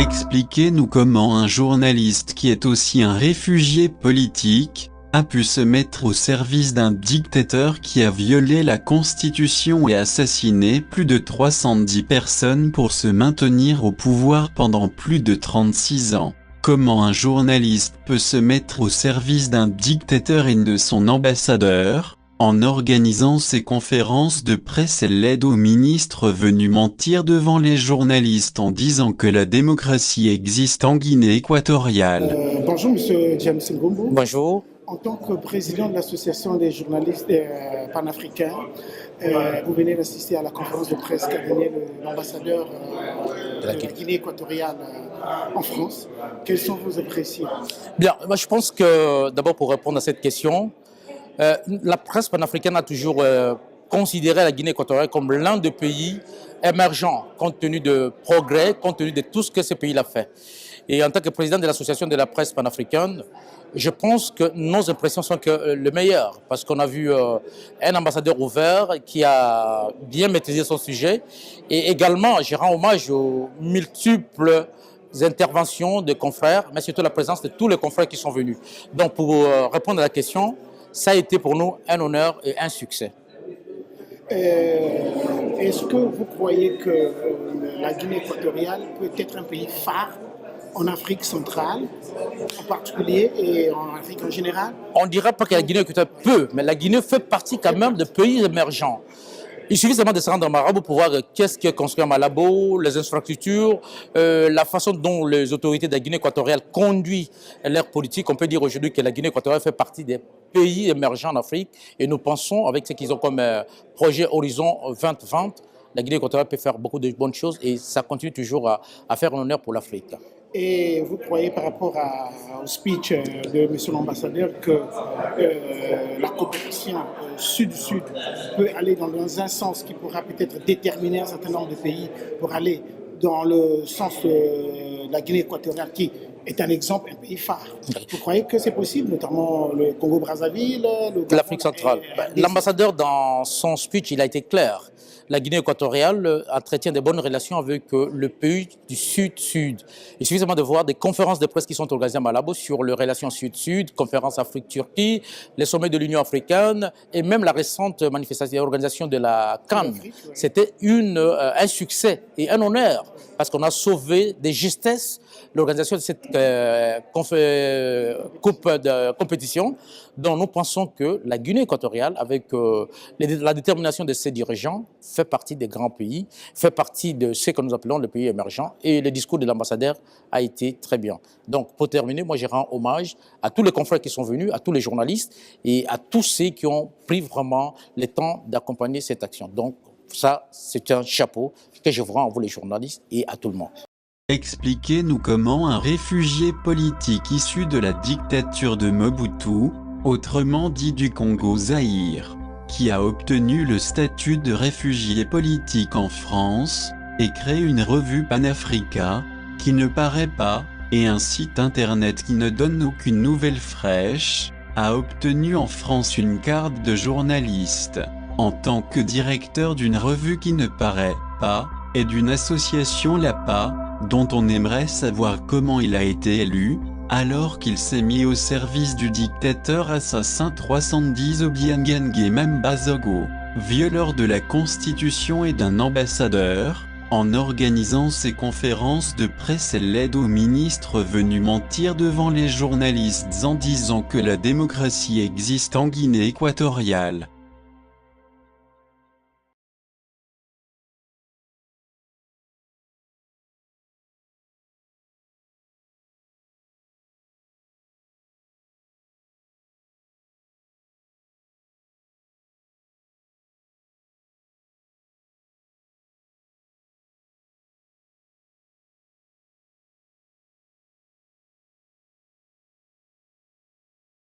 Expliquez-nous comment un journaliste qui est aussi un réfugié politique a pu se mettre au service d'un dictateur qui a violé la Constitution et assassiné plus de 310 personnes pour se maintenir au pouvoir pendant plus de 36 ans. Comment un journaliste peut se mettre au service d'un dictateur et de son ambassadeur? En organisant ces conférences de presse, elle aide au ministre venu mentir devant les journalistes en disant que la démocratie existe en Guinée équatoriale. Bonjour Monsieur James Ngombo. Bonjour. En tant que président de l'association des journalistes panafricains, vous venez d'assister à la conférence de presse qu'a donnée l'ambassadeur de la Guinée équatoriale en France. Quelles sont vos impressions? Bien, moi je pense que d'abord pour répondre à cette question, la presse panafricaine a toujours considéré la Guinée équatoriale comme l'un des pays émergents compte tenu de progrès, compte tenu de tout ce que ce pays a fait. Et en tant que président de l'association de la presse panafricaine, je pense que nos impressions sont que le meilleur, parce qu'on a vu un ambassadeur ouvert qui a bien maîtrisé son sujet, et également je rends hommage aux multiples interventions de confrères, mais surtout la présence de tous les confrères qui sont venus. Donc pour répondre à la question, ça a été pour nous un honneur et un succès. Est-ce que vous croyez que la Guinée équatoriale peut être un pays phare en Afrique centrale, en particulier, et en Afrique en général? On ne dirait pas que la Guinée équatoriale peut, mais la Guinée fait partie quand même de pays émergents. Il suffit seulement de se rendre à Malabo pour voir qu'est-ce qui est construit à Malabo, les infrastructures, la façon dont les autorités de la Guinée équatoriale conduisent leur politique. On peut dire aujourd'hui que la Guinée équatoriale fait partie des pays émergents en Afrique et nous pensons, avec ce qu'ils ont comme projet Horizon 2020, la Guinée équatoriale peut faire beaucoup de bonnes choses et ça continue toujours à faire un honneur pour l'Afrique. Et vous croyez par rapport au speech de M. l'ambassadeur que la coopération sud-sud peut aller dans un sens qui pourra peut-être déterminer un certain nombre de pays pour aller dans le sens de la Guinée équatoriale qui est un exemple, un pays phare. Vous croyez que c'est possible, notamment le Congo-Brazzaville, l'Afrique centrale? L'ambassadeur, dans son speech, il a été clair. La Guinée équatoriale entretient de bonnes relations avec le pays du Sud-Sud. Il suffit seulement de voir des conférences de presse qui sont organisées à Malabo sur les relations Sud-Sud, conférence Afrique-Turquie, les sommets de l'Union africaine et même la récente manifestation et organisation de la CAN. C'était un succès et un honneur parce qu'on a sauvé des justesses l'organisation de cette compétition dont nous pensons que la Guinée équatoriale, avec la détermination de ses dirigeants, fait partie des grands pays, fait partie de ce que nous appelons le pays émergent et le discours de l'ambassadeur a été très bien. Donc pour terminer, moi je rends hommage à tous les confrères qui sont venus, à tous les journalistes et à tous ceux qui ont pris vraiment le temps d'accompagner cette action. Donc ça, c'est un chapeau que je vous rends à vous les journalistes et à tout le monde. Expliquez-nous comment un réfugié politique issu de la dictature de Mobutu, autrement dit du Congo-Zaïre, qui a obtenu le statut de réfugié politique en France, et crée une revue Panafrica, qui ne paraît pas, et un site internet qui ne donne aucune nouvelle fraîche, a obtenu en France une carte de journaliste, en tant que directeur d'une revue qui ne paraît pas, et d'une association LAPA, dont on aimerait savoir comment il a été élu, alors qu'il s'est mis au service du dictateur assassin 310 Obiangenge Mambazogo, violeur de la Constitution et d'un ambassadeur. En organisant ces conférences de presse, elle aide au ministre venu mentir devant les journalistes en disant que la démocratie existe en Guinée équatoriale.